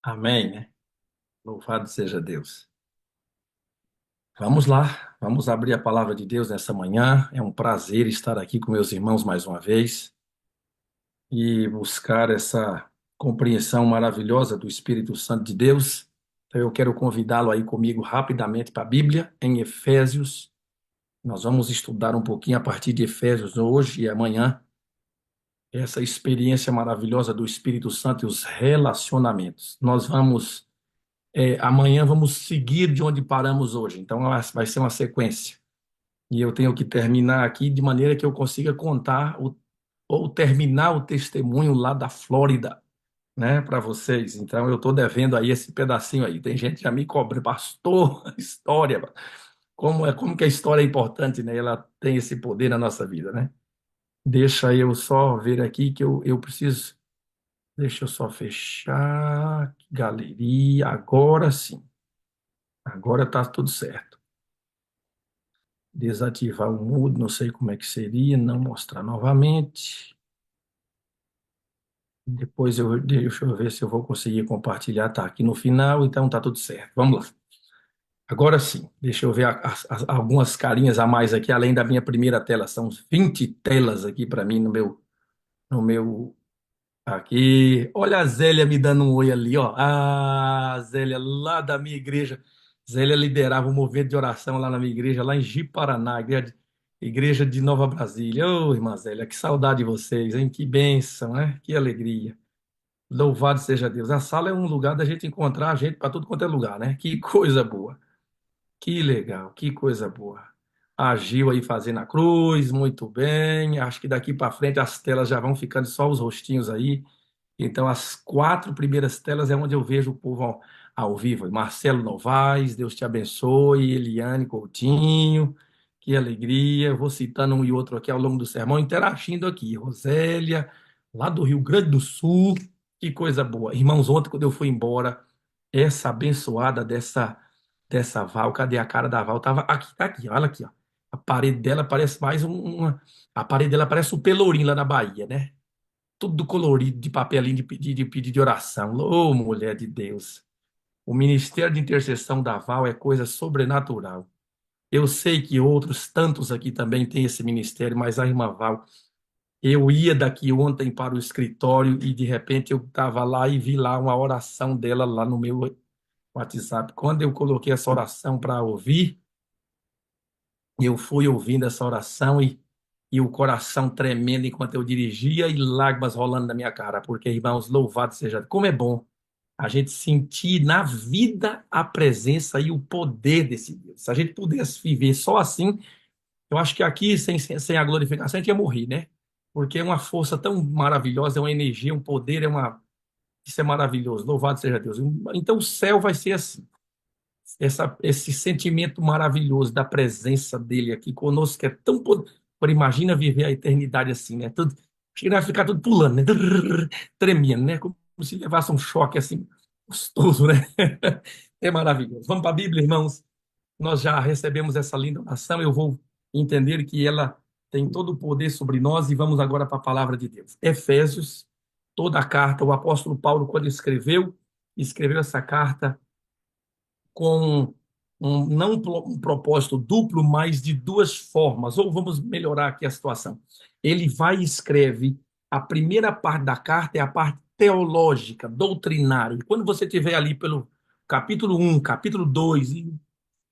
Amém, né? Louvado seja Deus. Vamos lá, vamos abrir a palavra de Deus nessa manhã. É um prazer estar aqui com meus irmãos mais uma vez e buscar essa compreensão maravilhosa do Espírito Santo de Deus. Então eu quero convidá-lo aí comigo rapidamente para a Bíblia, em Efésios. Nós vamos estudar um pouquinho a partir de Efésios hoje e amanhã, essa experiência maravilhosa do Espírito Santo e os relacionamentos. Amanhã vamos seguir de onde paramos hoje, então vai ser uma sequência. E eu tenho que terminar aqui de maneira que eu consiga contar ou terminar o testemunho lá da Flórida, né, para vocês. Então eu estou devendo aí esse pedacinho aí. Tem gente já me cobrando, pastor, história, como que a história é importante, né? Ela tem esse poder na nossa vida, né? Deixa eu só ver aqui que eu preciso. Deixa eu só fechar. Galeria, agora sim. Agora está tudo certo. Desativar o mudo, não sei como é que seria, não mostrar novamente. Depois deixa eu ver se eu vou conseguir compartilhar. Tá aqui no final, então tá tudo certo. Vamos lá. Agora sim, deixa eu ver algumas carinhas a mais aqui, além da minha primeira tela. São 20 telas aqui para mim no meu aqui. Olha a Zélia me dando um oi ali, ó. Ah, Zélia, lá da minha igreja. Zélia liderava o movimento de oração lá na minha igreja, lá em Ji-Paraná, igreja de Nova Brasília. Ô, irmã Zélia, que saudade de vocês, hein? Que bênção, né? Que alegria. Louvado seja Deus. A sala é um lugar da gente encontrar gente para tudo quanto é lugar, né? Que coisa boa. Que legal, que coisa boa. Agiu aí fazendo a cruz, muito bem. Acho que daqui para frente as telas já vão ficando só os rostinhos aí. Então, as quatro primeiras telas é onde eu vejo o povo ao vivo. Marcelo Novaes, Deus te abençoe. Eliane Coutinho, que alegria. Eu vou citando um e outro aqui ao longo do sermão, interagindo aqui. Rosélia, lá do Rio Grande do Sul, que coisa boa. Irmãos, ontem, quando eu fui embora, essa abençoada dessa Val, cadê a cara da Val? Tava aqui, tá aqui, olha aqui, ó. A parede dela parece mais a parede dela parece o Pelourinho lá na Bahia, né? Tudo colorido, de papelinho de oração. Ô, mulher de Deus. O ministério de intercessão da Val é coisa sobrenatural. Eu sei que outros tantos aqui também têm esse ministério, mas a irmã Val, eu ia daqui ontem para o escritório e de repente eu estava lá e vi lá uma oração dela lá no meu WhatsApp. Quando eu coloquei essa oração para ouvir, eu fui ouvindo essa oração e o coração tremendo enquanto eu dirigia e lágrimas rolando na minha cara, porque, irmãos, louvado seja. Como é bom a gente sentir na vida a presença e o poder desse Deus. Se a gente pudesse viver só assim, eu acho que aqui, sem a glorificação, a gente ia morrer, né? Porque é uma força tão maravilhosa, é uma energia, um poder, isso é maravilhoso. Louvado seja Deus. Então o céu vai ser assim. Esse sentimento maravilhoso da presença dele aqui conosco, que é tão poderoso. Imagina viver a eternidade assim, né? Tudo, acho que vai ficar tudo pulando, né? Tremendo, né? Como se levasse um choque assim, gostoso, né? É maravilhoso. Vamos para a Bíblia, irmãos. Nós já recebemos essa linda oração. Eu vou entender que ela tem todo o poder sobre nós e vamos agora para a palavra de Deus. Efésios, toda a carta, o apóstolo Paulo, quando escreveu essa carta com não um propósito duplo, mas de duas formas. Ou vamos melhorar aqui a situação. Ele vai e escreve, a primeira parte da carta é a parte teológica, doutrinária. E quando você estiver ali pelo capítulo 1, capítulo 2 e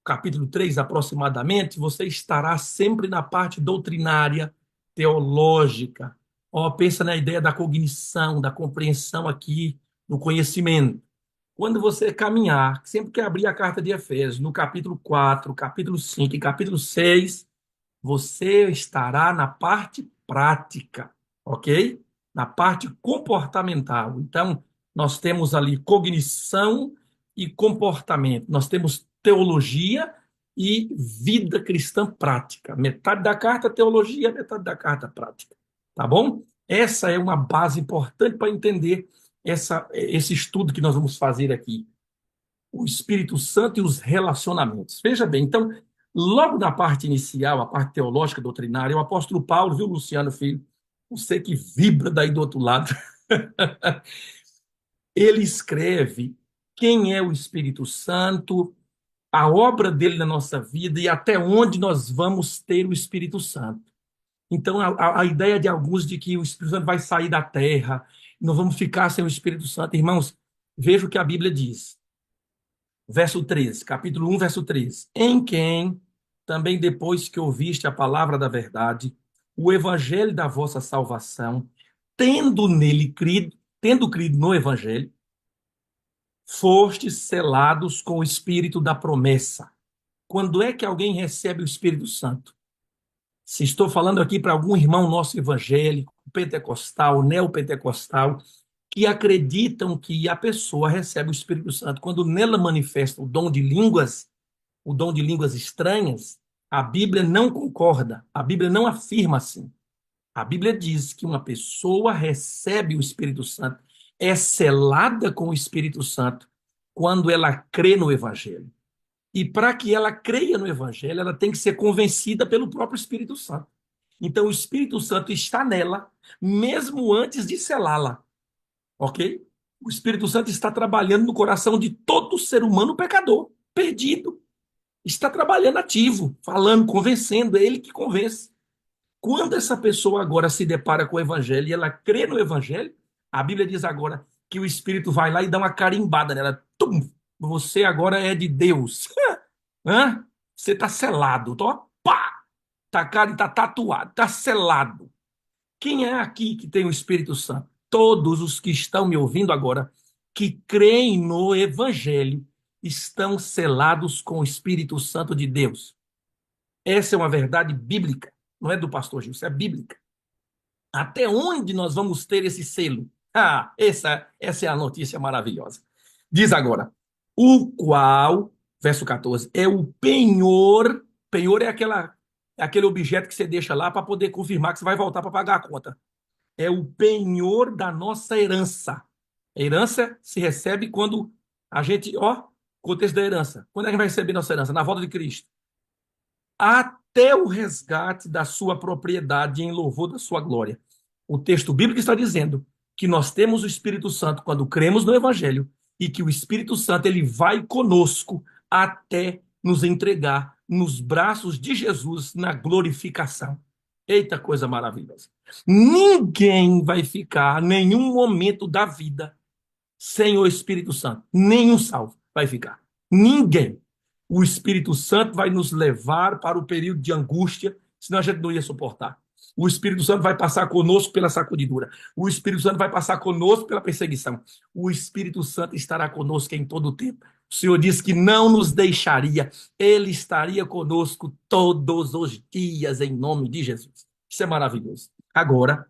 capítulo 3 aproximadamente, você estará sempre na parte doutrinária, teológica. Ó, pensa na ideia da cognição, da compreensão aqui, do conhecimento. Quando você caminhar, sempre que abrir a carta de Efésios, no capítulo 4, capítulo 5 e capítulo 6, você estará na parte prática, ok? Na parte comportamental. Então, nós temos ali cognição e comportamento. Nós temos teologia e vida cristã prática. Metade da carta teologia, metade da carta prática. Tá bom? Essa é uma base importante para entender esse estudo que nós vamos fazer aqui. O Espírito Santo e os relacionamentos. Veja bem, então, logo na parte inicial, a parte teológica, doutrinária, o apóstolo Paulo, viu, Luciano Filho? Você que vibra daí do outro lado. Ele escreve quem é o Espírito Santo, a obra dele na nossa vida e até onde nós vamos ter o Espírito Santo. Então, a ideia de alguns de que o Espírito Santo vai sair da terra, nós vamos ficar sem o Espírito Santo. Irmãos, veja o que a Bíblia diz. Verso 13, capítulo 1, verso 13. Em quem, também depois que ouviste a palavra da verdade, o evangelho da vossa salvação, tendo nele crido, tendo crido no evangelho, fostes selados com o Espírito da promessa. Quando é que alguém recebe o Espírito Santo? Se estou falando aqui para algum irmão nosso evangélico, pentecostal, neopentecostal, que acreditam que a pessoa recebe o Espírito Santo quando nela manifesta o dom de línguas estranhas, a Bíblia não concorda, a Bíblia não afirma assim. A Bíblia diz que uma pessoa recebe o Espírito Santo, é selada com o Espírito Santo quando ela crê no Evangelho. E para que ela creia no Evangelho, ela tem que ser convencida pelo próprio Espírito Santo. Então, o Espírito Santo está nela, mesmo antes de selá-la, ok? O Espírito Santo está trabalhando no coração de todo ser humano pecador, perdido. Está trabalhando ativo, falando, convencendo, é ele que convence. Quando essa pessoa agora se depara com o Evangelho e ela crê no Evangelho, a Bíblia diz agora que o Espírito vai lá e dá uma carimbada nela. Tum! Você agora é de Deus. Hã? Você está selado. Tó, pá! Tá, cara, tá tatuado, tá selado. Quem é aqui que tem o Espírito Santo? Todos os que estão me ouvindo agora, que creem no Evangelho, estão selados com o Espírito Santo de Deus. Essa é uma verdade bíblica, não é do pastor Gil, isso é bíblica. Até onde nós vamos ter esse selo? Ah, essa é a notícia maravilhosa. Diz agora, o qual, verso 14, é o penhor. Penhor é aquele objeto que você deixa lá para poder confirmar que você vai voltar para pagar a conta. É o penhor da nossa herança. A herança se recebe quando a gente, ó, contexto da herança. Quando é que a gente vai receber nossa herança? Na volta de Cristo. Até o resgate da sua propriedade em louvor da sua glória. O texto bíblico está dizendo que nós temos o Espírito Santo quando cremos no Evangelho e que o Espírito Santo ele vai conosco até nos entregar nos braços de Jesus na glorificação. Eita coisa maravilhosa. Ninguém vai ficar nenhum momento da vida sem o Espírito Santo. Nenhum salvo vai ficar. Ninguém. O Espírito Santo vai nos levar para o período de angústia, senão a gente não ia suportar. O Espírito Santo vai passar conosco pela sacudidura. O Espírito Santo vai passar conosco pela perseguição. O Espírito Santo estará conosco em todo o tempo. O Senhor disse que não nos deixaria. Ele estaria conosco todos os dias, em nome de Jesus. Isso é maravilhoso. Agora,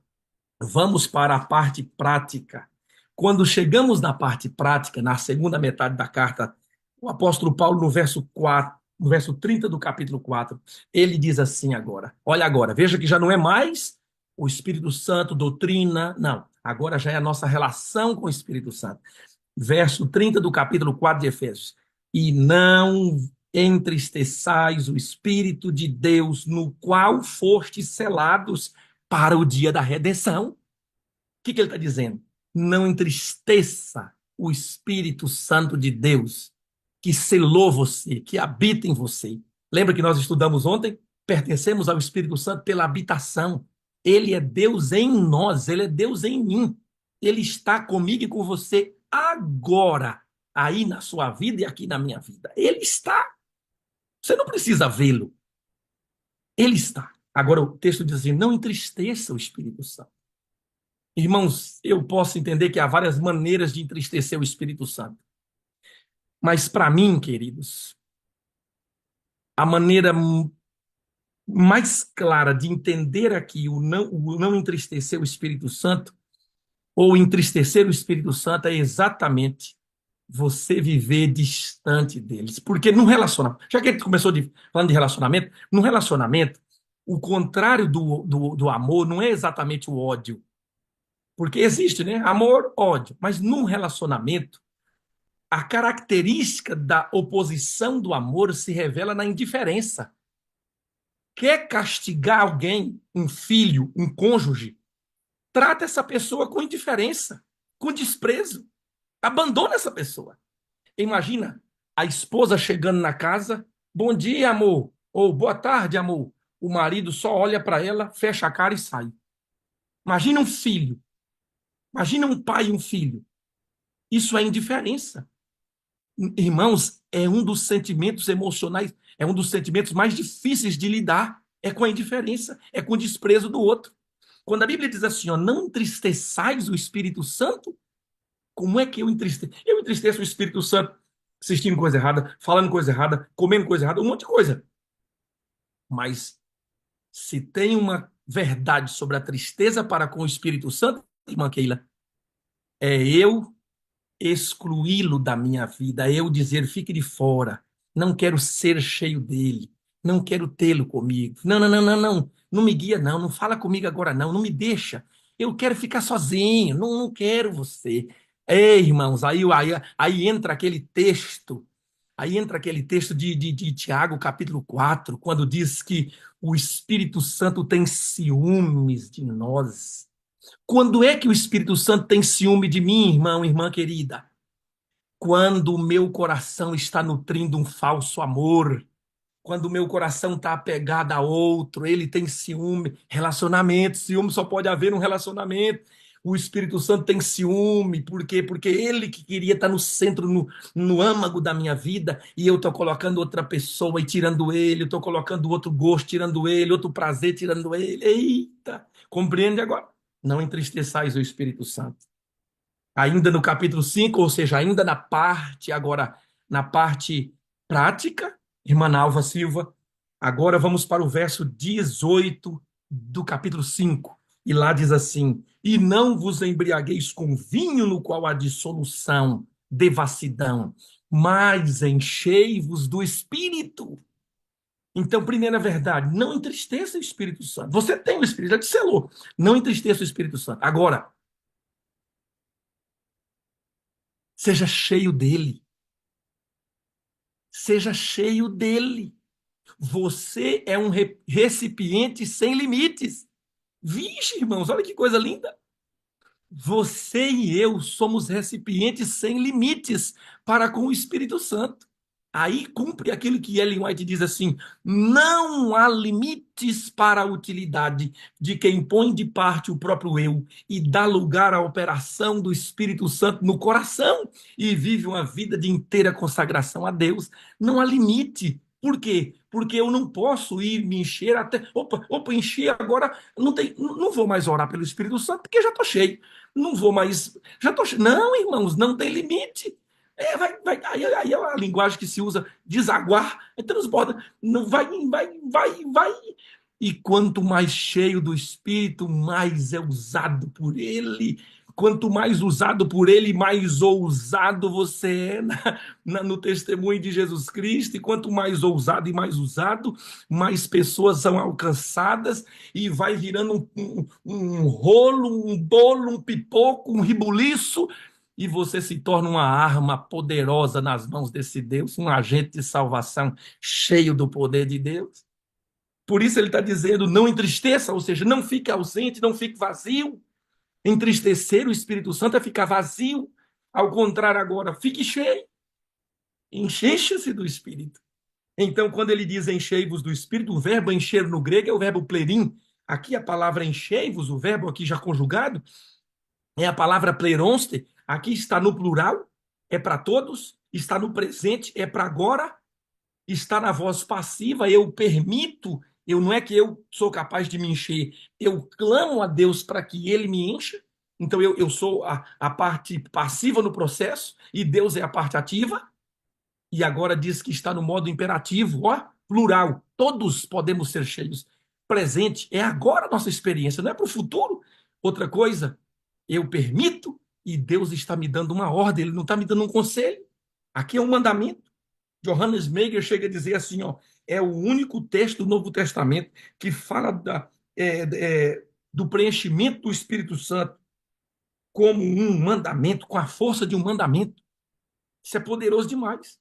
vamos para a parte prática. Quando chegamos na parte prática, na segunda metade da carta, o apóstolo Paulo, no verso 4, no verso 30 do capítulo 4, ele diz assim agora. Olha agora, veja que já não é mais o Espírito Santo, doutrina, não. Agora já é a nossa relação com o Espírito Santo. Verso 30 do capítulo 4 de Efésios. E não entristeçais o Espírito de Deus, no qual fostes selados para o dia da redenção. O que ele está dizendo? Não entristeça o Espírito Santo de Deus, que selou você, que habita em você. Lembra que nós estudamos ontem? Pertencemos ao Espírito Santo pela habitação. Ele é Deus em nós, ele é Deus em mim. Ele está comigo e com você agora, aí na sua vida e aqui na minha vida. Ele está. Você não precisa vê-lo. Ele está. Agora o texto diz assim: não entristeça o Espírito Santo. Irmãos, eu posso entender que há várias maneiras de entristecer o Espírito Santo. Mas para mim, queridos, a maneira mais clara de entender aqui o não entristecer o Espírito Santo, ou entristecer o Espírito Santo, é exatamente você viver distante deles. Porque no relacionamento, já que a gente começou falando de relacionamento, no relacionamento, o contrário do amor não é exatamente o ódio. Porque existe, né? Amor, ódio. Mas num relacionamento, a característica da oposição do amor se revela na indiferença. Quer castigar alguém, um filho, um cônjuge, trata essa pessoa com indiferença, com desprezo. Abandona essa pessoa. Imagina a esposa chegando na casa, bom dia, amor, ou boa tarde, amor. O marido só olha para ela, fecha a cara e sai. Imagina um filho, imagina um pai e um filho. Isso é indiferença. Irmãos, é um dos sentimentos emocionais, é um dos sentimentos mais difíceis de lidar. É com a indiferença, é com o desprezo do outro. Quando a Bíblia diz assim, ó, não entristeçais o Espírito Santo, como é que eu entristeço? Eu entristeço o Espírito Santo assistindo coisa errada, falando coisa errada, comendo coisa errada, um monte de coisa. Mas se tem uma verdade sobre a tristeza para com o Espírito Santo, irmã Keila, é eu excluí-lo da minha vida, é eu dizer, fique de fora, não quero ser cheio dele, não quero tê-lo comigo. Não, não, não, não, não, não me guia não, não fala comigo agora não, não me deixa. Eu quero ficar sozinho, não, não quero você. Ei, irmãos, aí entra aquele texto, aí entra aquele texto de Tiago, capítulo 4, quando diz que o Espírito Santo tem ciúmes de nós. Quando é que o Espírito Santo tem ciúme de mim, irmão, irmã querida? Quando o meu coração está nutrindo um falso amor, quando o meu coração está apegado a outro, ele tem ciúme, relacionamento, ciúme só pode haver num relacionamento. O Espírito Santo tem ciúme, por quê? Porque ele que queria estar no centro, no âmago da minha vida, e eu estou colocando outra pessoa e tirando ele, eu estou colocando outro gosto, tirando ele, outro prazer, tirando ele. Eita! Compreende agora? Não entristeçais o Espírito Santo. Ainda no capítulo 5, ou seja, ainda agora, na parte prática, irmã Nalva Silva, agora vamos para o verso 18 do capítulo 5. E lá diz assim: e não vos embriagueis com vinho no qual há dissolução, devassidão, mas enchei-vos do Espírito. Então, primeira verdade, não entristeça o Espírito Santo. Você tem o Espírito, já te selou. Não entristeça o Espírito Santo. Agora, seja cheio dele. Seja cheio dele. Você é um recipiente sem limites. Vixe, irmãos, olha que coisa linda. Você e eu somos recipientes sem limites para com o Espírito Santo. Aí cumpre aquilo que Ellen White diz assim: não há limites para a utilidade de quem põe de parte o próprio eu e dá lugar à operação do Espírito Santo no coração e vive uma vida de inteira consagração a Deus. Não há limite. Por quê? Porque eu não posso ir me encher até. Opa, encher agora. Não vou mais orar pelo Espírito Santo porque já estou cheio. Não vou mais. Já estou cheio. Não, irmãos, não tem limite. Aí é a linguagem que se usa, desaguar, transborda, não vai. E quanto mais cheio do Espírito, mais é usado por ele. Quanto mais usado por ele, mais ousado você é no testemunho de Jesus Cristo. E quanto mais ousado e mais usado, mais pessoas são alcançadas e vai virando um rolo, um bolo, um pipoco, um ribuliço, e você se torna uma arma poderosa nas mãos desse Deus, um agente de salvação cheio do poder de Deus. Por isso ele está dizendo, não entristeça, ou seja, não fique ausente, não fique vazio. Entristecer o Espírito Santo é ficar vazio. Ao contrário agora, fique cheio. Enche-se do Espírito. Então, quando ele diz enchei-vos do Espírito, o verbo encher no grego é o verbo plerim. Aqui a palavra enchei-vos, o verbo aqui já conjugado, é a palavra pleronste. Aqui está no plural, é para todos. Está no presente, é para agora. Está na voz passiva, eu permito. Eu não é que eu sou capaz de me encher, eu clamo a Deus para que ele me encha. Então eu sou a parte passiva no processo e Deus é a parte ativa. E agora diz que está no modo imperativo, ó, plural. Todos podemos ser cheios. Presente é agora a nossa experiência, não é para o futuro. Outra coisa, eu permito e Deus está me dando uma ordem, ele não está me dando um conselho. Aqui é um mandamento. Johannes Meyer chega a dizer assim, ó, é o único texto do Novo Testamento que fala do preenchimento do Espírito Santo como um mandamento, com a força de um mandamento. Isso é poderoso demais.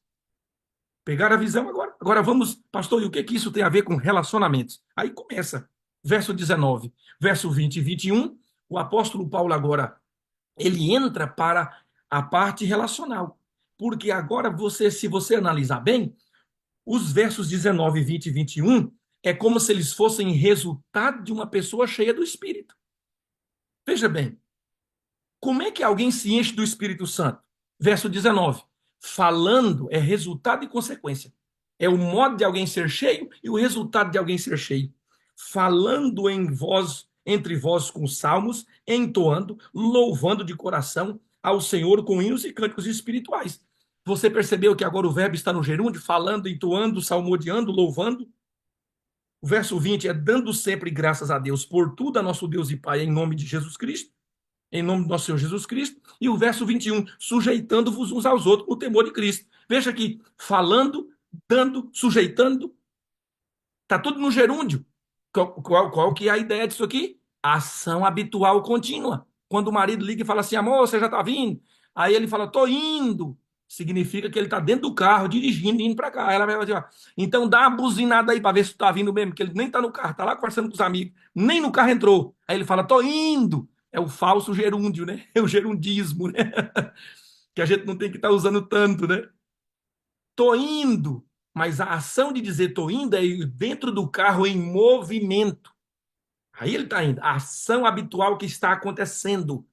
Pegaram a visão agora? Agora vamos, pastor, e o que isso tem a ver com relacionamentos? Aí começa, verso 19, verso 20 e 21, o apóstolo Paulo agora, ele entra para a parte relacional. Porque agora se você analisar bem, os versos 19, 20 e 21 é como se eles fossem resultado de uma pessoa cheia do Espírito. Veja bem, como é que alguém se enche do Espírito Santo? Verso 19. Falando é resultado e consequência. É o modo de alguém ser cheio e o resultado de alguém ser cheio. Falando em voz, entre vós com salmos, entoando, louvando de coração ao Senhor com hinos e cânticos espirituais. Você percebeu que agora o verbo está no gerúndio, falando, entoando, salmodiando, louvando? O verso 20 é dando sempre graças a Deus por tudo, a nosso Deus e Pai, em nome de Jesus Cristo, em nome do nosso Senhor Jesus Cristo. E o verso 21, sujeitando-vos uns aos outros no temor de Cristo. Veja aqui, falando, dando, sujeitando, está tudo no gerúndio. Qual que é a ideia disso aqui? Ação habitual contínua. Quando o marido liga e fala assim, amor, você já está vindo? Aí ele fala, tô indo. Significa que ele está dentro do carro, dirigindo, indo para cá. Aí ela vai dizer, então dá uma buzinada aí para ver se tu tá vindo mesmo, que ele nem está no carro, está lá conversando com os amigos, nem no carro entrou. Aí ele fala, tô indo. É o falso gerúndio, né? É o gerundismo, né? Que a gente não tem que estar usando tanto, né? Tô indo. Mas a ação de dizer tô indo é ir dentro do carro em movimento. Aí ele está indo. A ação habitual que está acontecendo.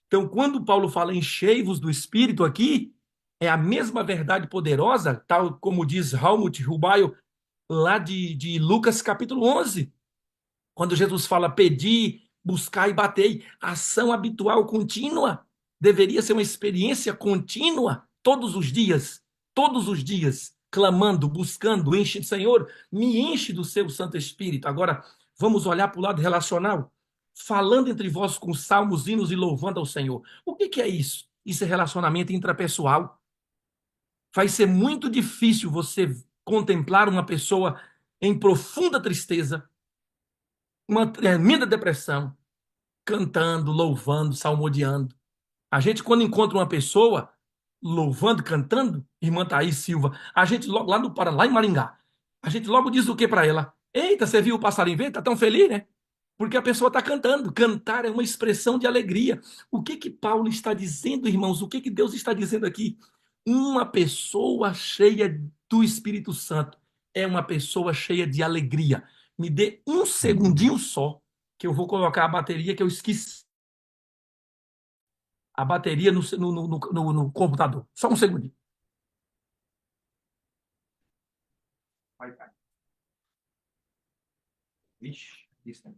Então, quando Paulo fala enchei-vos do Espírito aqui, é a mesma verdade poderosa, tal como diz Helmut Rubaio, lá de Lucas capítulo 11, quando Jesus fala pedir, buscar e batei. Ação habitual contínua. Deveria ser uma experiência contínua, todos os dias, clamando, buscando, enche, Senhor, me enche do seu Santo Espírito. Agora, vamos olhar para o lado relacional. Falando entre vós com salmos, hinos e louvando ao Senhor. O que é isso? Isso é relacionamento intrapessoal. Vai ser muito difícil você contemplar uma pessoa em profunda tristeza, uma tremenda depressão, cantando, louvando, salmodiando. A gente, quando encontra uma pessoa louvando, cantando, irmã Thaís Silva, a gente logo lá no Paraná, lá em Maringá, a gente logo diz o que para ela? Eita, você viu o passarinho ver? Tá tão feliz, né? Porque a pessoa está cantando. Cantar é uma expressão de alegria. O que que Paulo está dizendo, irmãos? O que que Deus está dizendo aqui? Uma pessoa cheia do Espírito Santo é uma pessoa cheia de alegria. Me dê um segundinho só, que eu vou colocar a bateria que eu esqueci. A bateria no computador. Só um segundinho. Vai, vai. Vixe, isso, né?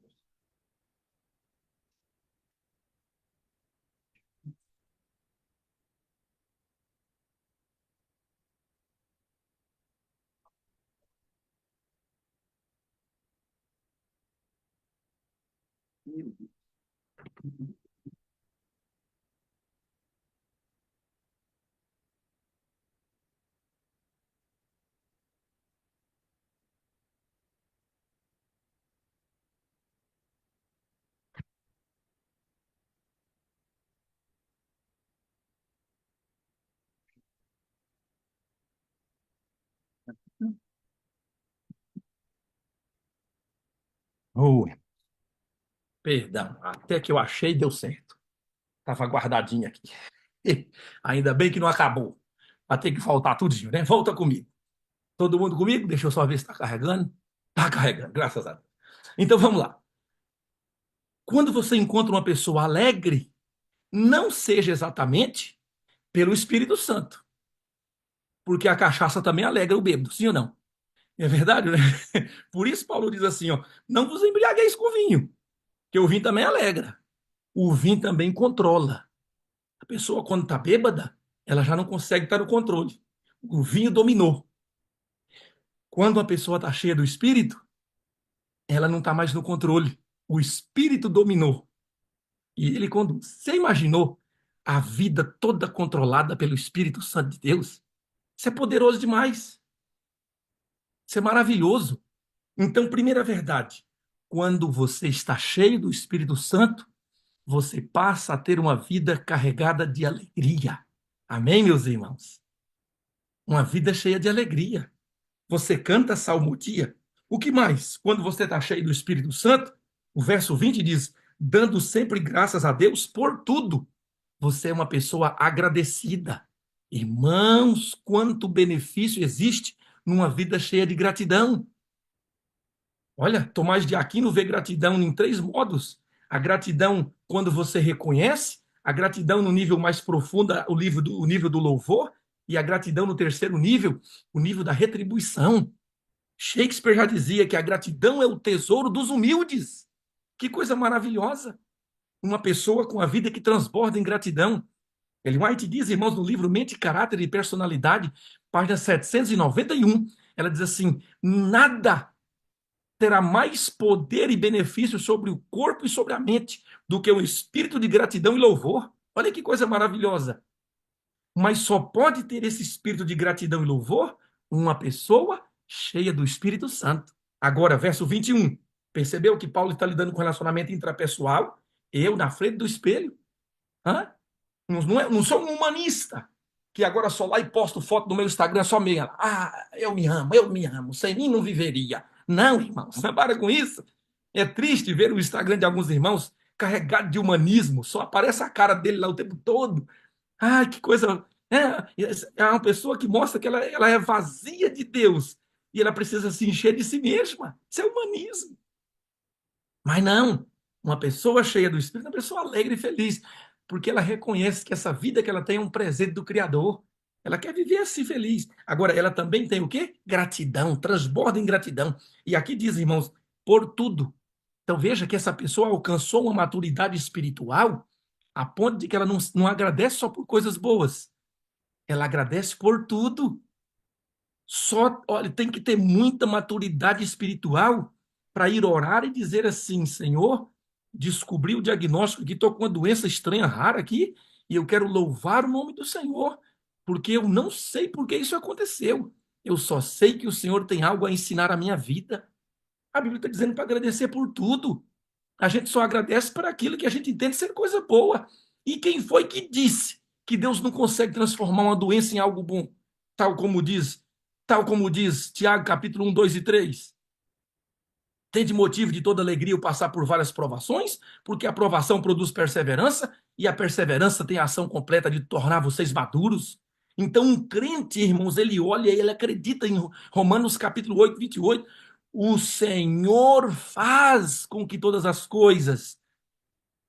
Oh, perdão, até que eu achei deu certo. Estava guardadinho aqui. Ainda bem que não acabou. Vai ter que faltar tudinho, né? Volta comigo. Todo mundo comigo? Deixa eu só ver se está carregando. Está carregando, graças a Deus. Então vamos lá. Quando você encontra uma pessoa alegre, não seja exatamente pelo Espírito Santo, porque a cachaça também alegra o bêbado, sim ou não? É verdade, né? Por isso Paulo diz assim, ó, não vos embriagueis com vinho, que o vinho também alegra. O vinho também controla. A pessoa, quando está bêbada, ela já não consegue estar no controle. O vinho dominou. Quando a pessoa está cheia do Espírito, ela não está mais no controle. O Espírito dominou. E ele conduz. Você imaginou a vida toda controlada pelo Espírito Santo de Deus? Isso é poderoso demais. Isso é maravilhoso. Então, primeira verdade, quando você está cheio do Espírito Santo, você passa a ter uma vida carregada de alegria. Amém, meus irmãos? Uma vida cheia de alegria. Você canta salmodia. O que mais? Quando você está cheio do Espírito Santo, o verso 20 diz: dando sempre graças a Deus por tudo. Você é uma pessoa agradecida. Irmãos, quanto benefício existe numa vida cheia de gratidão. Olha, Tomás de Aquino vê gratidão em três modos. A gratidão quando você reconhece, a gratidão no nível mais profundo, o nível do louvor, e a gratidão no terceiro nível, o nível da retribuição. Shakespeare já dizia que a gratidão é o tesouro dos humildes. Que coisa maravilhosa! Uma pessoa com a vida que transborda em gratidão. Ellen White diz, irmãos, no livro Mente, Caráter e Personalidade, página 791, ela diz assim: nada terá mais poder e benefício sobre o corpo e sobre a mente do que um espírito de gratidão e louvor. Olha que coisa maravilhosa. Mas só pode ter esse espírito de gratidão e louvor uma pessoa cheia do Espírito Santo. Agora, verso 21. Percebeu que Paulo está lidando com relacionamento intrapessoal? Eu na frente do espelho? Hã? Não sou um humanista que agora só lá e posto foto no meu Instagram só meia. Ah, eu me amo, sem mim não viveria. Não, irmãos, para com isso. É triste ver o Instagram de alguns irmãos carregado de humanismo, só aparece a cara dele lá o tempo todo. Ai, que coisa. É uma pessoa que mostra que ela é vazia de Deus e ela precisa se encher de si mesma. Isso é humanismo. Mas não, uma pessoa cheia do Espírito é uma pessoa alegre e feliz, porque ela reconhece que essa vida que ela tem é um presente do Criador. Ela quer viver assim feliz. Agora, ela também tem o quê? Gratidão, transborda em gratidão. E aqui diz, irmãos, por tudo. Então veja que essa pessoa alcançou uma maturidade espiritual a ponto de que ela não agradece só por coisas boas. Ela agradece por tudo. Só, olha, tem que ter muita maturidade espiritual para ir orar e dizer assim: Senhor, descobri o diagnóstico que estou com uma doença estranha, rara aqui, e eu quero louvar o nome do Senhor, porque eu não sei por que isso aconteceu. Eu só sei que o Senhor tem algo a ensinar à minha vida. A Bíblia está dizendo para agradecer por tudo. A gente só agradece por aquilo que a gente entende ser coisa boa. E quem foi que disse que Deus não consegue transformar uma doença em algo bom? Tal como diz, tal como diz Tiago, capítulo 1, 2 e 3. Tem de motivo de toda alegria o passar por várias provações, porque a provação produz perseverança, e a perseverança tem a ação completa de tornar vocês maduros. Então, um crente, irmãos, ele olha e ele acredita em Romanos capítulo 8, 28. O Senhor faz com que todas as coisas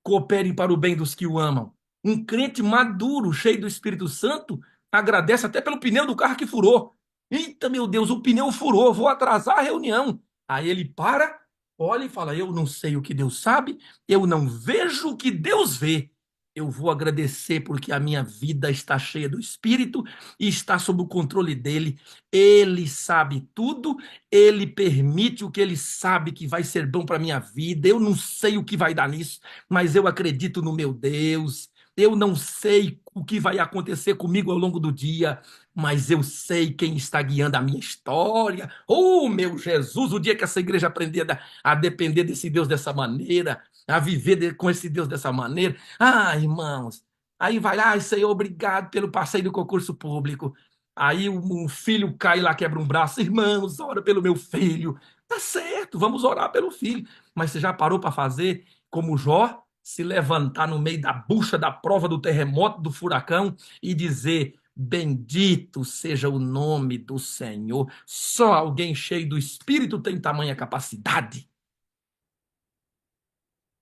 cooperem para o bem dos que o amam. Um crente maduro, cheio do Espírito Santo, agradece até pelo pneu do carro que furou. Eita, meu Deus, o pneu furou, vou atrasar a reunião. Aí ele para, olha e fala: eu não sei o que Deus sabe, eu não vejo o que Deus vê. Eu vou agradecer porque a minha vida está cheia do Espírito e está sob o controle dele. Ele sabe tudo, ele permite o que ele sabe que vai ser bom para a minha vida. Eu não sei o que vai dar nisso, mas eu acredito no meu Deus. Eu não sei o que vai acontecer comigo ao longo do dia, mas eu sei quem está guiando a minha história. Oh, meu Jesus, o dia que essa igreja aprender a depender desse Deus dessa maneira, a viver com esse Deus dessa maneira. Ah, irmãos, aí vai lá, Senhor, obrigado pelo passeio do concurso público. Aí um filho cai lá, quebra um braço. Irmãos, ora pelo meu filho. Tá certo, vamos orar pelo filho. Mas você já parou para fazer como Jó? Se levantar no meio da bucha da prova do terremoto, do furacão e dizer: bendito seja o nome do Senhor. Só alguém cheio do Espírito tem tamanha capacidade.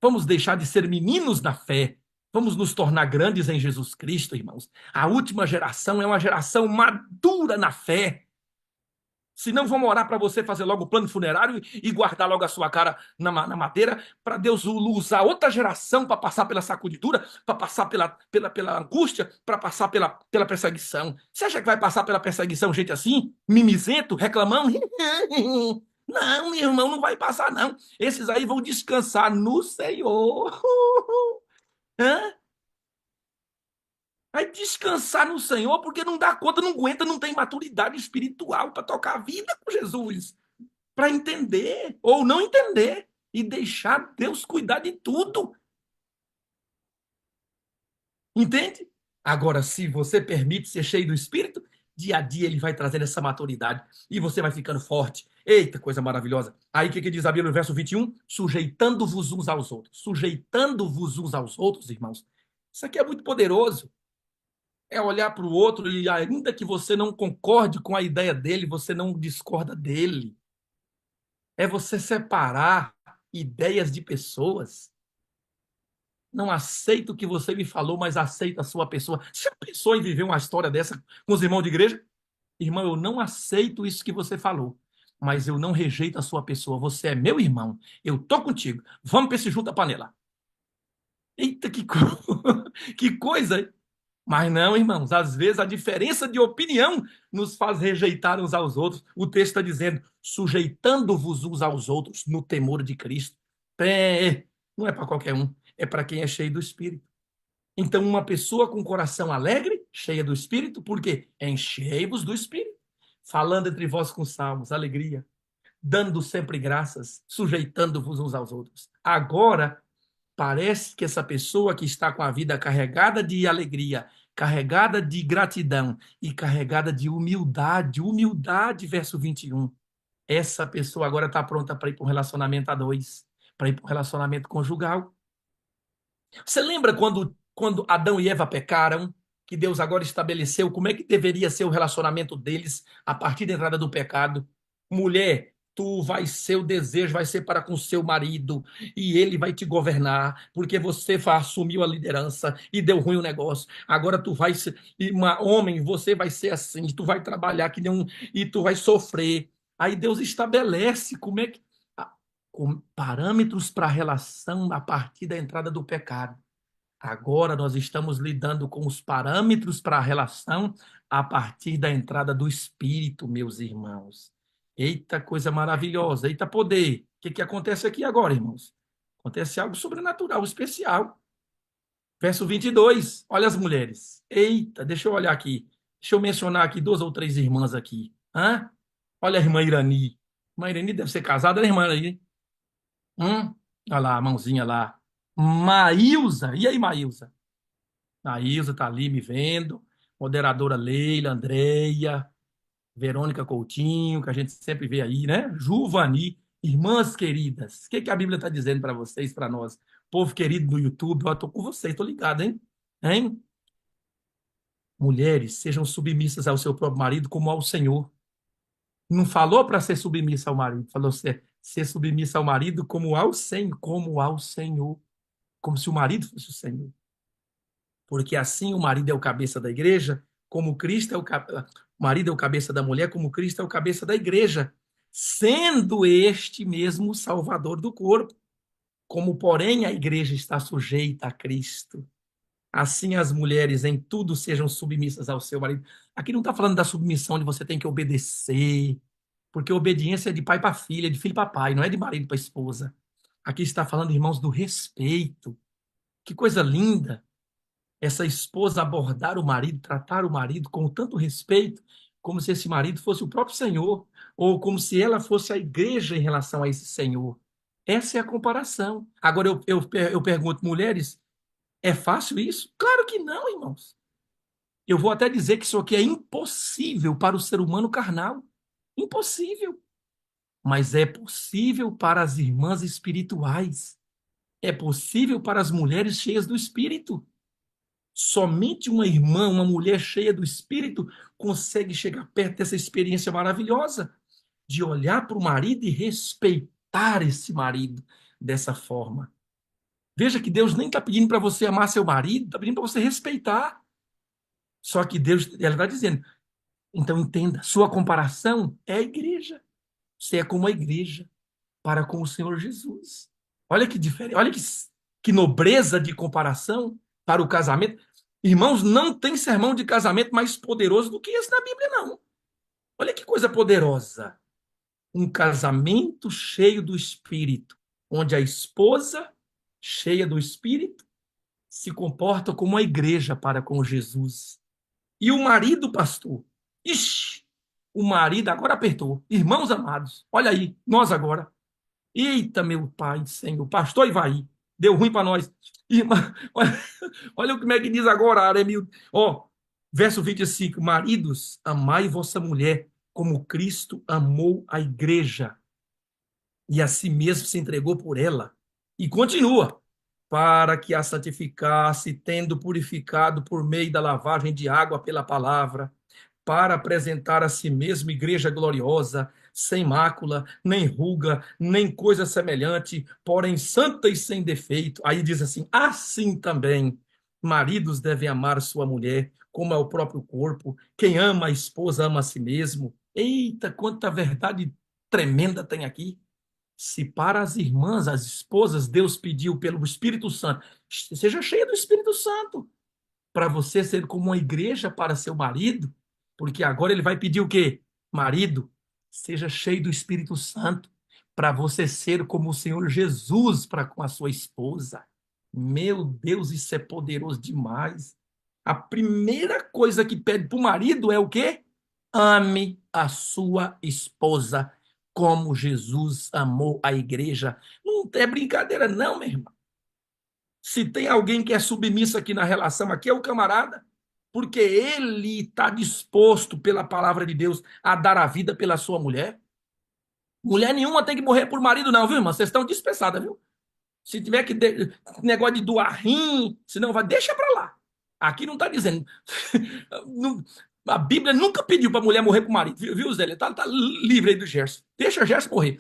Vamos deixar de ser meninos na fé. Vamos nos tornar grandes em Jesus Cristo, irmãos. A última geração é uma geração madura na fé. Se não, vamos orar para você fazer logo o plano funerário e guardar logo a sua cara na madeira, para Deus usar outra geração para passar pela sacudidura, para passar pela angústia, para passar pela perseguição. Você acha que vai passar pela perseguição gente assim? Mimizento, reclamão? Não, meu irmão, não vai passar, não. Esses aí vão descansar no Senhor. Hã? Vai descansar no Senhor porque não dá conta, não aguenta, não tem maturidade espiritual para tocar a vida com Jesus, para entender ou não entender e deixar Deus cuidar de tudo. Entende? Agora, se você permite ser cheio do Espírito, dia a dia ele vai trazendo essa maturidade e você vai ficando forte. Eita, coisa maravilhosa. Aí o que diz a Bíblia no verso 21? Sujeitando-vos uns aos outros. Sujeitando-vos uns aos outros, irmãos. Isso aqui é muito poderoso. É olhar para o outro e, ainda que você não concorde com a ideia dele, você não discorda dele. É você separar ideias de pessoas. Não aceito o que você me falou, mas aceito a sua pessoa. Você já pensou em viver uma história dessa com os irmãos de igreja? Irmão, eu não aceito isso que você falou, mas eu não rejeito a sua pessoa. Você é meu irmão. Eu tô contigo. Vamos para esse junta-panela. Eita, que coisa, hein? Mas não, irmãos, às vezes a diferença de opinião nos faz rejeitar uns aos outros. O texto está dizendo, sujeitando-vos uns aos outros no temor de Cristo. Não é para qualquer um, é para quem é cheio do Espírito. Então, uma pessoa com coração alegre, cheia do Espírito, por quê? Enchei-vos do Espírito, falando entre vós com salmos, alegria, dando sempre graças, sujeitando-vos uns aos outros. Agora, parece que essa pessoa que está com a vida carregada de alegria, carregada de gratidão e carregada de humildade, humildade, verso 21, essa pessoa agora está pronta para ir para um relacionamento a dois, para ir para um relacionamento conjugal. Você lembra quando Adão e Eva pecaram, que Deus agora estabeleceu como é que deveria ser o relacionamento deles a partir da entrada do pecado? Mulher, tu vai ser o desejo, vai ser para com seu marido, e ele vai te governar, porque você assumiu a liderança e deu ruim o negócio. Agora tu vai ser, homem, você vai ser assim, tu vai trabalhar que nem um, e tu vai sofrer. Aí Deus estabelece como é que com parâmetros para a relação a partir da entrada do pecado. Agora nós estamos lidando com os parâmetros para a relação a partir da entrada do Espírito, meus irmãos. Eita coisa maravilhosa, eita poder. O que acontece aqui agora, irmãos? Acontece algo sobrenatural, especial. Verso 22, olha as mulheres. Eita, deixa eu olhar aqui. Deixa eu mencionar aqui duas ou três irmãs aqui. Hã? Olha a irmã Irani. Irmã Irani deve ser casada, né, irmã Irani? Olha lá, a mãozinha lá. Maílza. E aí, Maílza? Maílza tá ali me vendo. Moderadora Leila, Andreia, Verônica Coutinho, que a gente sempre vê aí, né? Juvani. Irmãs queridas, o que que a Bíblia está dizendo para vocês, para nós? Povo querido do YouTube, eu tô com vocês, tô ligado, hein? Hein? Mulheres, sejam submissas ao seu próprio marido como ao Senhor. Não falou para ser submissa ao marido, falou ser submissa ao marido como ao Senhor, como se o marido fosse o Senhor. Porque assim o marido é o cabeça da igreja, como Cristo é o marido é o cabeça da mulher, como Cristo é o cabeça da igreja, sendo este mesmo o salvador do corpo. Como, porém, a igreja está sujeita a Cristo, assim as mulheres em tudo sejam submissas ao seu marido. Aqui não está falando da submissão de você tem que obedecer, porque obediência é de pai para filha, de filho para pai, não é de marido para esposa. Aqui está falando, irmãos, do respeito. Que coisa linda essa esposa abordar o marido, tratar o marido com tanto respeito, como se esse marido fosse o próprio Senhor, ou como se ela fosse a igreja em relação a esse Senhor. Essa é a comparação. Agora eu pergunto, mulheres, é fácil isso? Claro que não, irmãos. Eu vou até dizer que isso aqui é impossível para o ser humano carnal. Impossível. Mas é possível para as irmãs espirituais. É possível para as mulheres cheias do Espírito. Somente uma irmã, uma mulher cheia do Espírito, consegue chegar perto dessa experiência maravilhosa de olhar para o marido e respeitar esse marido dessa forma. Veja que Deus nem está pedindo para você amar seu marido, está pedindo para você respeitar. Só que Deus, ela está dizendo, então entenda, sua comparação é a igreja. Você é como a igreja para com o Senhor Jesus. Olha que diferente, olha que nobreza de comparação para o casamento. Irmãos, não tem sermão de casamento mais poderoso do que esse na Bíblia, não. Olha que coisa poderosa. Um casamento cheio do Espírito, onde a esposa, cheia do Espírito, se comporta como a igreja para com Jesus. E o marido, pastor, ixi, o marido agora apertou. Irmãos amados, olha aí, nós agora. Eita, meu pai, Senhor, pastor Ivaí, deu ruim para nós. Irmã, olha como é que diz agora, Aremil. Ó, verso 25, maridos, amai vossa mulher, como Cristo amou a igreja, e a si mesmo se entregou por ela. E continua. para que a santificasse, tendo purificado por meio da lavagem de água pela palavra, para apresentar a si mesmo igreja gloriosa, sem mácula, nem ruga, nem coisa semelhante, porém santa e sem defeito. Aí diz assim: assim também, maridos devem amar sua mulher, como é o próprio corpo. Quem ama a esposa ama a si mesmo. Eita, quanta verdade tremenda tem aqui. Se para as irmãs, as esposas, Deus pediu pelo Espírito Santo, seja cheia do Espírito Santo, para você ser como uma igreja para seu marido, porque agora ele vai pedir o quê? Marido, seja cheio do Espírito Santo, para você ser como o Senhor Jesus para com a sua esposa. Meu Deus, isso é poderoso demais. A primeira coisa que pede para o marido é o quê? Ame a sua esposa como Jesus amou a igreja. Não é brincadeira, não, meu irmão. Se tem alguém que é submisso aqui na relação, aqui é o camarada, porque ele está disposto, pela palavra de Deus, a dar a vida pela sua mulher. Mulher nenhuma tem que morrer por marido, não, viu, irmão? Vocês estão dispensadas, viu? Se tiver que negócio de doar rim, senão vai, deixa pra lá. Aqui não está dizendo. Não, a Bíblia nunca pediu para mulher morrer por marido, viu, Zé? Tá livre aí do Gerson. Deixa o Gerson morrer.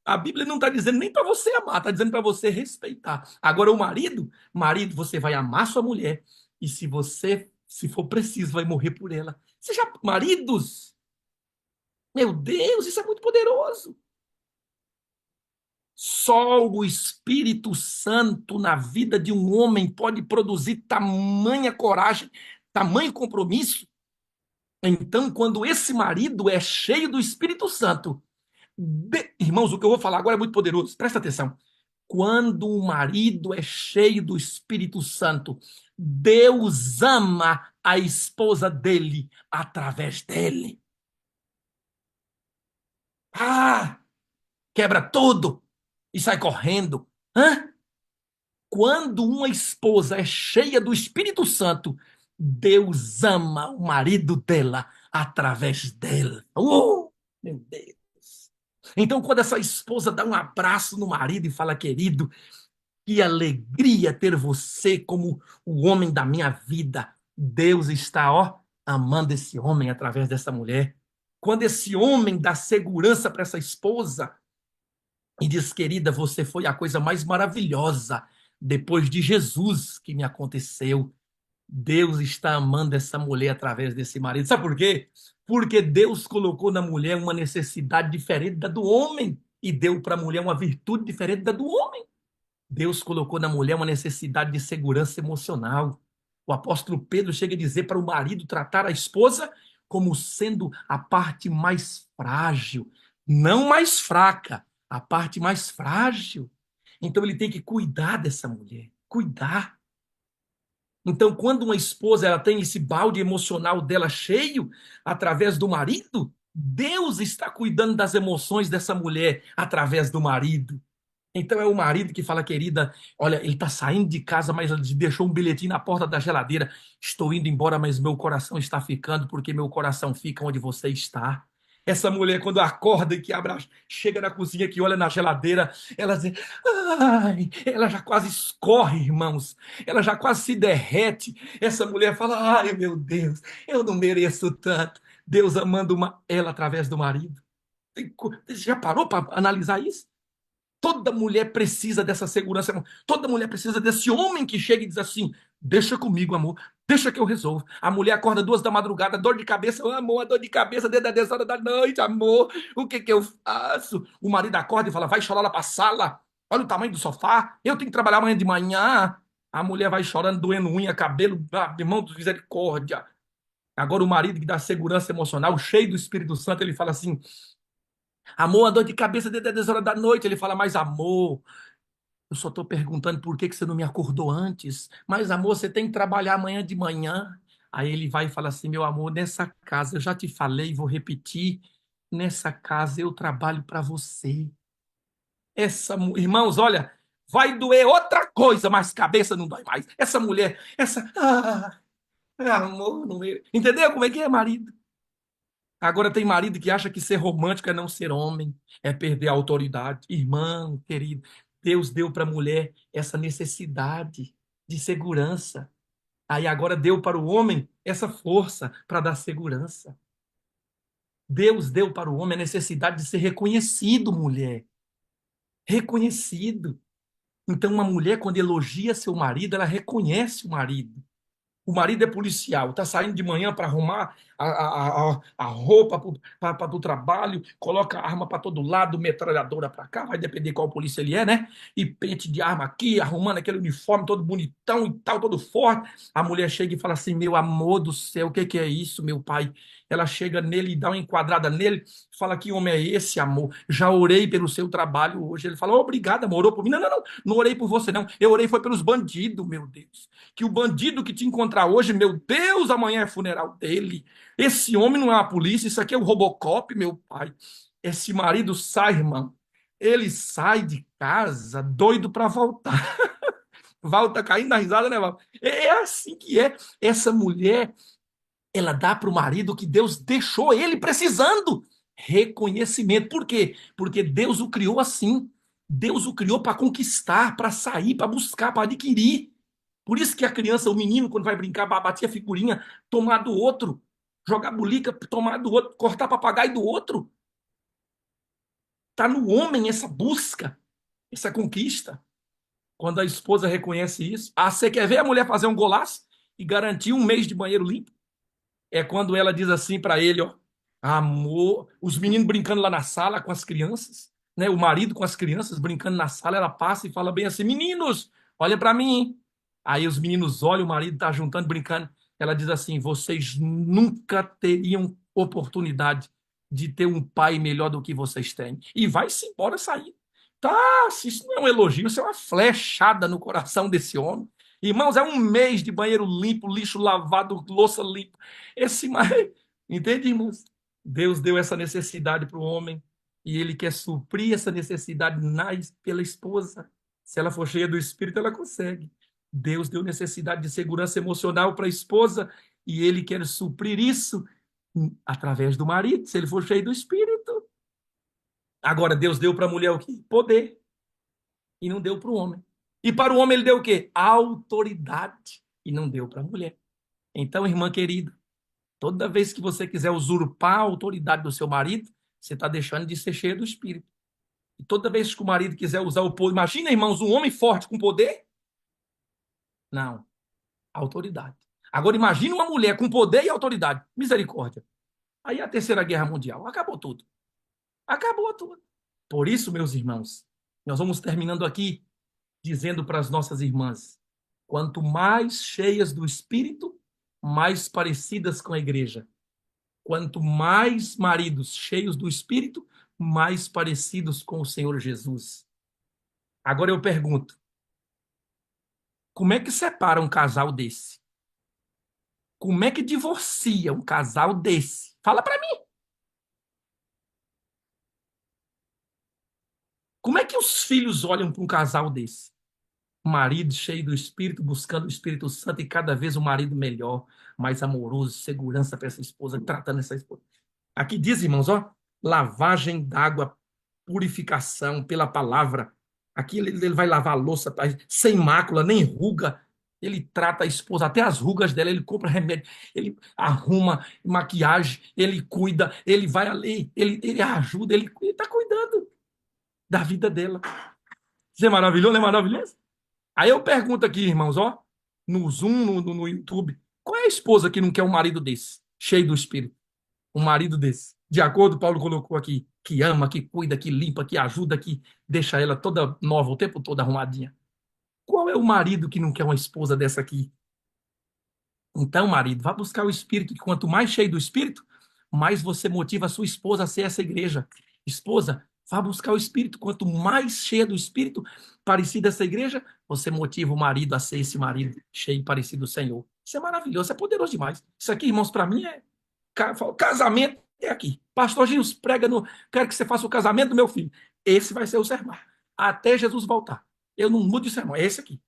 A Bíblia não está dizendo nem para você amar, está dizendo para você respeitar. Agora, o marido, você vai amar sua mulher. E se você, se for preciso, vai morrer por ela. Seja maridos. Meu Deus, isso é muito poderoso. Só o Espírito Santo na vida de um homem pode produzir tamanha coragem, tamanho compromisso. Então, quando esse marido é cheio do Espírito Santo, irmãos, o que eu vou falar agora é muito poderoso, presta atenção. Quando o marido é cheio do Espírito Santo, Deus ama a esposa dele através dele. Ah, quebra tudo e sai correndo. Hã? Quando uma esposa é cheia do Espírito Santo, Deus ama o marido dela através dela. Meu Deus. Então, quando essa esposa dá um abraço no marido e fala, querido, que alegria ter você como o homem da minha vida. Deus está, ó, amando esse homem através dessa mulher. Quando esse homem dá segurança para essa esposa e diz, querida, você foi a coisa mais maravilhosa depois de Jesus que me aconteceu. Deus está amando essa mulher através desse marido. Sabe por quê? Porque Deus colocou na mulher uma necessidade diferente da do homem e deu para a mulher uma virtude diferente da do homem. Deus colocou na mulher uma necessidade de segurança emocional. O apóstolo Pedro chega a dizer para o marido tratar a esposa como sendo a parte mais frágil, não mais fraca, a parte mais frágil. Então ele tem que cuidar dessa mulher, cuidar. Então, quando uma esposa ela tem esse balde emocional dela cheio através do marido, Deus está cuidando das emoções dessa mulher através do marido. Então é o marido que fala, querida, olha, ele está saindo de casa, mas ele deixou um bilhetinho na porta da geladeira. Estou indo embora, mas meu coração está ficando, porque meu coração fica onde você está. Essa mulher, quando acorda e que abre, chega na cozinha, que olha na geladeira, ela diz, ai, ela já quase escorre, irmãos. Ela já quase se derrete. Essa mulher fala, ai, meu Deus, eu não mereço tanto. Deus amando ela através do marido. Você já parou para analisar isso? Toda mulher precisa dessa segurança. Toda mulher precisa desse homem que chega e diz assim: deixa comigo, amor. Deixa que eu resolvo. A mulher acorda 2 da madrugada, dor de cabeça. Oh, amor, a dor de cabeça desde a 10 horas da noite, amor. O que que eu faço? O marido acorda e fala: vai chorar lá para a sala. Olha o tamanho do sofá. Eu tenho que trabalhar amanhã de manhã. A mulher vai chorando, doendo unha, cabelo. Irmão de misericórdia. Agora o marido que dá segurança emocional, cheio do Espírito Santo, ele fala assim: amor, a dor de cabeça desde as 10 horas da noite. Ele fala, mas amor, eu só estou perguntando por que que você não me acordou antes. Mas amor, você tem que trabalhar amanhã de manhã. Aí ele vai e fala assim, meu amor, nessa casa, eu já te falei, vou repetir, nessa casa eu trabalho para você. Irmãos, olha, vai doer outra coisa, mas cabeça não dói mais. Essa mulher, amor, não é. Entendeu como é que é, marido? Agora tem marido que acha que ser romântico é não ser homem, é perder a autoridade. Irmão, querido, Deus deu para a mulher essa necessidade de segurança. Aí agora deu para o homem essa força para dar segurança. Deus deu para o homem a necessidade de ser reconhecido, mulher. Reconhecido. Então, uma mulher, quando elogia seu marido, ela reconhece o marido. O marido é policial, está saindo de manhã para arrumar a roupa para o trabalho, coloca arma para todo lado, metralhadora para cá, vai depender qual polícia ele é, né? E pente de arma aqui, arrumando aquele uniforme todo bonitão e tal, todo forte. A mulher chega e fala assim: meu amor do céu, o que que é isso, meu pai? Ela chega nele e dá uma enquadrada nele, fala: que homem é esse, amor? Já orei pelo seu trabalho hoje. Ele fala: obrigado, amor, orou por mim. Não, não, não, não orei por você, não. Eu orei foi pelos bandidos, meu Deus. Que o bandido que te encontrar hoje, meu Deus, amanhã é funeral dele. Esse homem não é a polícia, isso aqui é o Robocop, meu pai. Esse marido sai, irmão. Ele sai de casa doido para voltar. Volta caindo na risada, né, Val? É assim que é. Essa mulher, ela dá para o marido o que Deus deixou ele precisando. Reconhecimento. Por quê? Porque Deus o criou assim. Deus o criou para conquistar, para sair, para buscar, para adquirir. Por isso que a criança, o menino, quando vai brincar, bater a figurinha, tomar do outro, jogar bulica, tomar do outro, cortar papagaio do outro. Está no homem essa busca, essa conquista. Quando a esposa reconhece isso, você quer ver a mulher fazer um golaço e garantir um mês de banheiro limpo? É quando ela diz assim para ele, ó: amor, os meninos brincando lá na sala com as crianças, né? O marido com as crianças brincando na sala, ela passa e fala bem assim: meninos, olha para mim, hein? Aí os meninos olham, o marido tá juntando, brincando. Ela diz assim: vocês nunca teriam oportunidade de ter um pai melhor do que vocês têm. E vai-se embora sair. Tá, se isso não é um elogio, isso é uma flechada no coração desse homem. Irmãos, é um mês de banheiro limpo, lixo lavado, louça limpa. Esse mais, entende, irmãos? Deus deu essa necessidade para o homem e ele quer suprir essa necessidade pela esposa. Se ela for cheia do Espírito, ela consegue. Deus deu necessidade de segurança emocional para a esposa e ele quer suprir isso através do marido, se ele for cheio do Espírito. Agora, Deus deu para a mulher o quê? Poder. E não deu para o homem. E para o homem ele deu o quê? Autoridade. E não deu para a mulher. Então, irmã querida, toda vez que você quiser usurpar a autoridade do seu marido, você está deixando de ser cheio do Espírito. E toda vez que o marido quiser usar o poder, imagina, irmãos, um homem forte com poder? Não, autoridade. Agora imagine uma mulher com poder e autoridade. Misericórdia. Aí é a Terceira Guerra Mundial. Acabou tudo. Acabou tudo. Por isso, meus irmãos, nós vamos terminando aqui dizendo para as nossas irmãs: quanto mais cheias do Espírito, mais parecidas com a igreja. Quanto mais maridos cheios do Espírito, mais parecidos com o Senhor Jesus. Agora eu pergunto: como é que separa um casal desse? Como é que divorcia um casal desse? Fala para mim. Como é que os filhos olham para um casal desse? Um marido cheio do Espírito, buscando o Espírito Santo e cada vez um marido melhor, mais amoroso, segurança para essa esposa, tratando essa esposa. Aqui diz, irmãos, ó, lavagem d'água, purificação pela palavra. Aqui ele vai lavar a louça sem mácula, nem ruga. Ele trata a esposa, até as rugas dela, ele compra remédio, ele arruma maquiagem, ele cuida, ele vai ali, ele ajuda, ele está cuidando da vida dela. Isso é maravilhoso, não é maravilhoso? Aí eu pergunto aqui, irmãos, ó, no Zoom, no YouTube, qual é a esposa que não quer um marido desse, cheio do Espírito? Um marido desse. De acordo, Paulo colocou aqui, que ama, que cuida, que limpa, que ajuda, que deixa ela toda nova, o tempo todo arrumadinha. Qual é o marido que não quer uma esposa dessa aqui? Então, marido, vá buscar o Espírito, que quanto mais cheio do Espírito, mais você motiva a sua esposa a ser essa igreja. Esposa, vá buscar o Espírito. Quanto mais cheia do Espírito, parecida essa igreja, você motiva o marido a ser esse marido cheio e parecido do Senhor. Isso é maravilhoso, isso é poderoso demais. Isso aqui, irmãos, para mim é casamento é aqui. Pastor Gils, prega no. Quero que você faça o casamento do meu filho. Esse vai ser o sermão. Até Jesus voltar. Eu não mudo de sermão, é esse aqui.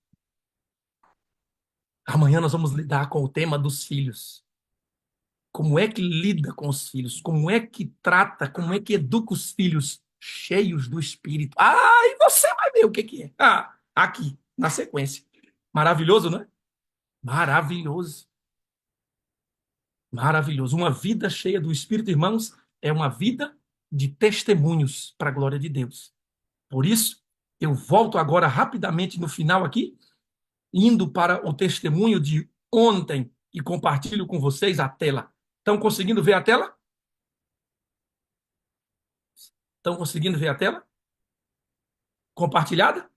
Amanhã nós vamos lidar com o tema dos filhos. Como é que lida com os filhos? Como é que trata? Como é que educa os filhos? cheios do Espírito. Ah, e você vai ver o que que é. Ah, aqui, na sequência. Maravilhoso, né? Maravilhoso. Maravilhoso. Uma vida cheia do Espírito, irmãos, é uma vida de testemunhos para a glória de Deus. Por isso, eu volto agora rapidamente no final aqui, indo para o testemunho de ontem e compartilho com vocês a tela. Estão conseguindo ver a tela? Estão conseguindo ver a tela? Compartilhada?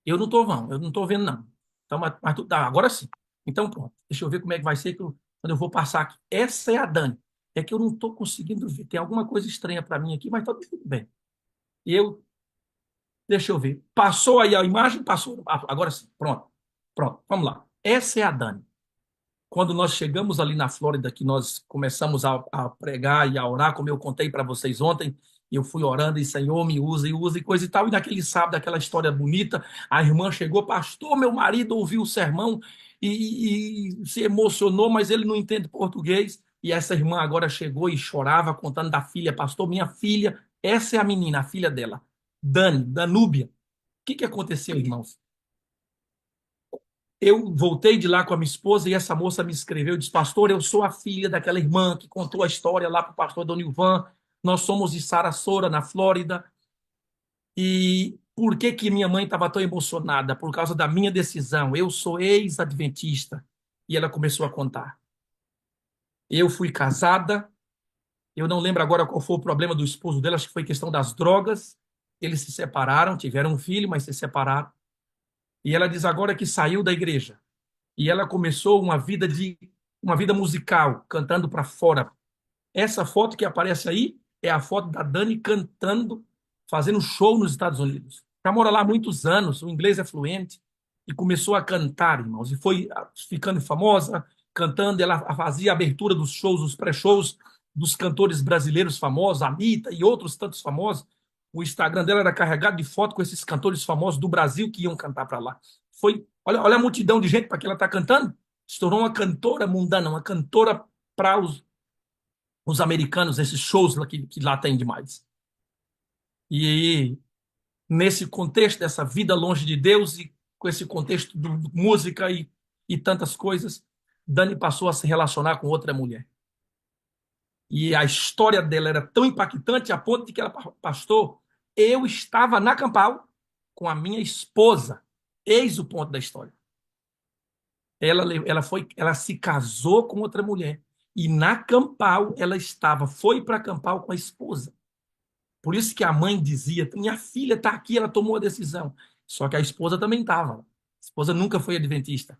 Eu não estou, não. Eu não estou vendo, não. Então, tá, agora sim. Então, pronto. Deixa eu ver como é que vai ser quando eu vou passar aqui. Essa é a Dani. É que eu não estou conseguindo ver. Tem alguma coisa estranha para mim aqui, mas está tudo bem. Deixa eu ver. Passou aí a imagem? Passou. Agora sim. Pronto. Pronto. Vamos lá. Essa é a Dani. Quando nós chegamos ali na Flórida, que nós começamos a pregar e a orar, como eu contei para vocês ontem, eu fui orando e Senhor me usa e usa e coisa e tal. E naquele sábado, aquela história bonita, a irmã chegou, pastor, meu marido ouviu o sermão e se emocionou, mas ele não entende português. E essa irmã agora chegou e chorava, contando da filha, pastor, minha filha, essa é a menina, a filha dela, Dani, Danúbia. O que que aconteceu, irmãos? Eu voltei de lá com a minha esposa e essa moça me escreveu e disse, pastor, eu sou a filha daquela irmã que contou a história lá para o pastor Donilvan. Nós somos de Sarasota, na Flórida. E por que que minha mãe estava tão emocionada? Por causa da minha decisão. Eu sou ex-adventista. E ela começou a contar. Eu fui casada. Eu não lembro agora qual foi o problema do esposo dela. Acho que foi questão das drogas. Eles se separaram, tiveram um filho, mas se separaram. E ela diz agora que saiu da igreja e ela começou uma vida musical, cantando para fora. Essa foto que aparece aí é a foto da Dani cantando, fazendo show nos Estados Unidos. Já mora lá há muitos anos, o inglês é fluente e começou a cantar, irmãos, e foi ficando famosa, cantando, ela fazia a abertura dos shows, os pré-shows dos cantores brasileiros famosos, Anitta e outros tantos famosos. O Instagram dela era carregado de foto com esses cantores famosos do Brasil que iam cantar para lá. Olha a multidão de gente para que ela está cantando. Se tornou uma cantora mundana, uma cantora para os americanos, esses shows lá que lá tem demais. E nesse contexto dessa vida longe de Deus e com esse contexto de música e tantas coisas, Dani passou a se relacionar com outra mulher. E a história dela era tão impactante a ponto de que ela, pastor, eu estava na Campal com a minha esposa. Eis o ponto da história. Ela se casou com outra mulher e na Campal ela foi para Campal com a esposa. Por isso que a mãe dizia: minha filha está aqui, ela tomou a decisão. Só que a esposa também estava. A esposa nunca foi adventista.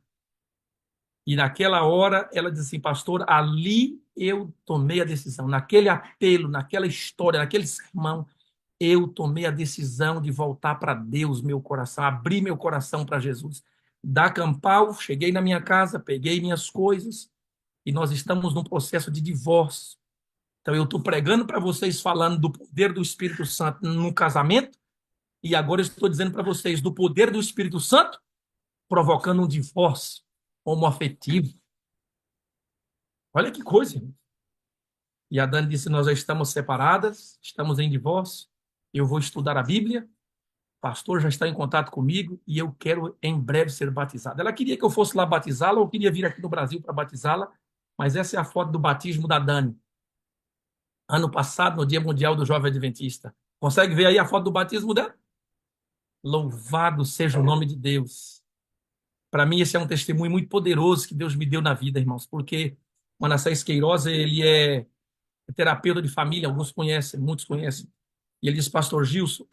E naquela hora ela disse assim, pastor, ali eu tomei a decisão. Naquele apelo, naquela história, naquele sermão, eu tomei a decisão de voltar para Deus, meu coração, abrir meu coração para Jesus. Da Campal, cheguei na minha casa, peguei minhas coisas e nós estamos num processo de divórcio. Então, eu estou pregando para vocês falando do poder do Espírito Santo no casamento e agora eu estou dizendo para vocês do poder do Espírito Santo provocando um divórcio homoafetivo. Olha que coisa. Irmão. E a Dani disse, nós já estamos separadas, estamos em divórcio, eu vou estudar a Bíblia, o pastor já está em contato comigo e eu quero em breve ser batizada. Ela queria que eu fosse lá batizá-la ou queria vir aqui no Brasil para batizá-la, mas essa é a foto do batismo da Dani. Ano passado, no Dia Mundial do Jovem Adventista. Consegue ver aí a foto do batismo dela? Louvado seja o nome de Deus. Para mim, esse é um testemunho muito poderoso que Deus me deu na vida, irmãos, porque Manassés Queiroz, ele é terapeuta de família, alguns conhecem, muitos conhecem. E ele diz, pastor Gilson,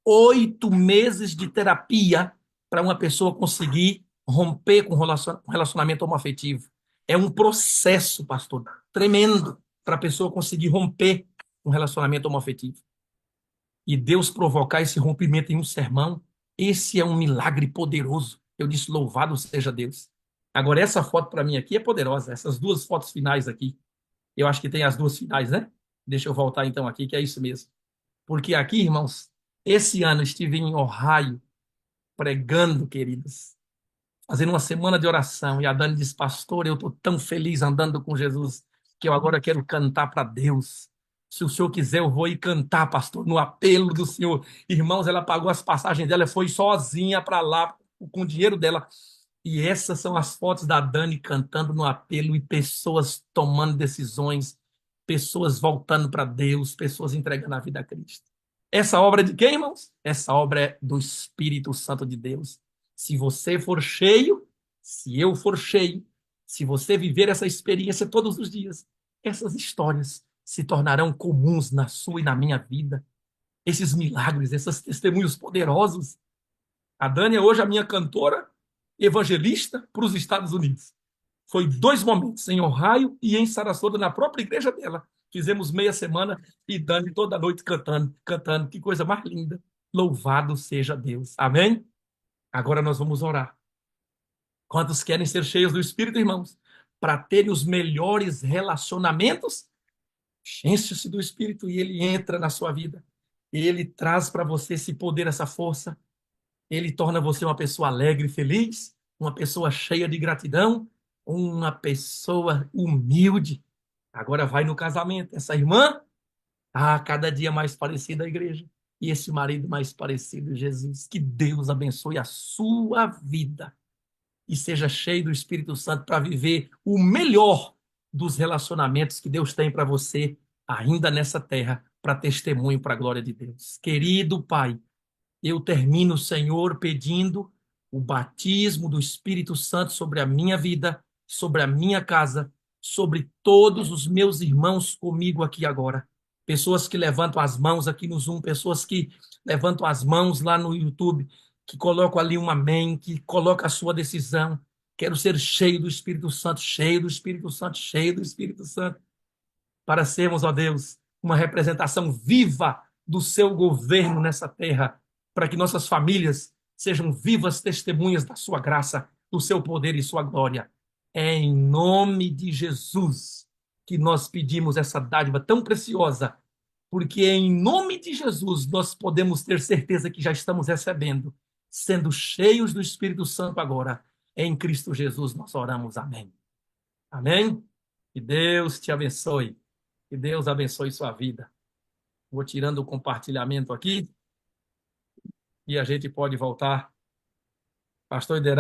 8 meses de terapia para uma pessoa conseguir romper com um relacionamento homoafetivo. É um processo, pastor, tremendo para a pessoa conseguir romper um relacionamento homoafetivo. E Deus provocar esse rompimento em um sermão, esse é um milagre poderoso. Eu disse, louvado seja Deus. Agora, essa foto para mim aqui é poderosa, essas duas fotos finais aqui. Eu acho que tem as duas finais, né? Deixa eu voltar então aqui, que é isso mesmo. Porque aqui, irmãos, esse ano estive em Ohio pregando, queridos, fazendo uma semana de oração. E a Dani disse, pastor, eu estou tão feliz andando com Jesus que eu agora quero cantar para Deus. Se o senhor quiser, eu vou ir cantar, pastor, no apelo do senhor. Irmãos, ela pagou as passagens dela, foi sozinha para lá, com o dinheiro dela. E essas são as fotos da Dani cantando no apelo e pessoas tomando decisões, pessoas voltando para Deus, pessoas entregando a vida a Cristo. Essa obra é de quem, irmãos? Essa obra é do Espírito Santo de Deus. Se você for cheio, se eu for cheio, se você viver essa experiência todos os dias, essas histórias se tornarão comuns na sua e na minha vida. Esses milagres, esses testemunhos poderosos. A Dani é hoje a minha cantora evangelista para os Estados Unidos. Foi 2 momentos, em Ohio e em Sarasota, na própria igreja dela. Fizemos meia semana e Dani toda noite cantando, cantando. Que coisa mais linda. Louvado seja Deus. Amém? Agora nós vamos orar. Quantos querem ser cheios do Espírito, irmãos? Para terem os melhores relacionamentos? Enche-se do Espírito e ele entra na sua vida. Ele traz para você esse poder, essa força. Ele torna você uma pessoa alegre e feliz, uma pessoa cheia de gratidão, uma pessoa humilde. Agora vai no casamento. Essa irmã, cada dia mais parecida à igreja. E esse marido mais parecido a Jesus. Que Deus abençoe a sua vida e seja cheio do Espírito Santo para viver o melhor dos relacionamentos que Deus tem para você ainda nessa terra, para testemunho para a glória de Deus. Querido Pai, eu termino, Senhor, pedindo o batismo do Espírito Santo sobre a minha vida, sobre a minha casa, sobre todos os meus irmãos comigo aqui agora. Pessoas que levantam as mãos aqui no Zoom, pessoas que levantam as mãos lá no YouTube, que colocam ali um amém, que colocam a sua decisão. Quero ser cheio do Espírito Santo, cheio do Espírito Santo, cheio do Espírito Santo, para sermos, ó Deus, uma representação viva do seu governo nessa terra, para que nossas famílias sejam vivas testemunhas da sua graça, do seu poder e sua glória. É em nome de Jesus que nós pedimos essa dádiva tão preciosa, porque é em nome de Jesus nós podemos ter certeza que já estamos recebendo, sendo cheios do Espírito Santo agora. Em Cristo Jesus nós oramos. Amém. Amém? Que Deus te abençoe. Que Deus abençoe sua vida. Vou tirando o compartilhamento aqui e a gente pode voltar. Pastor Iderá.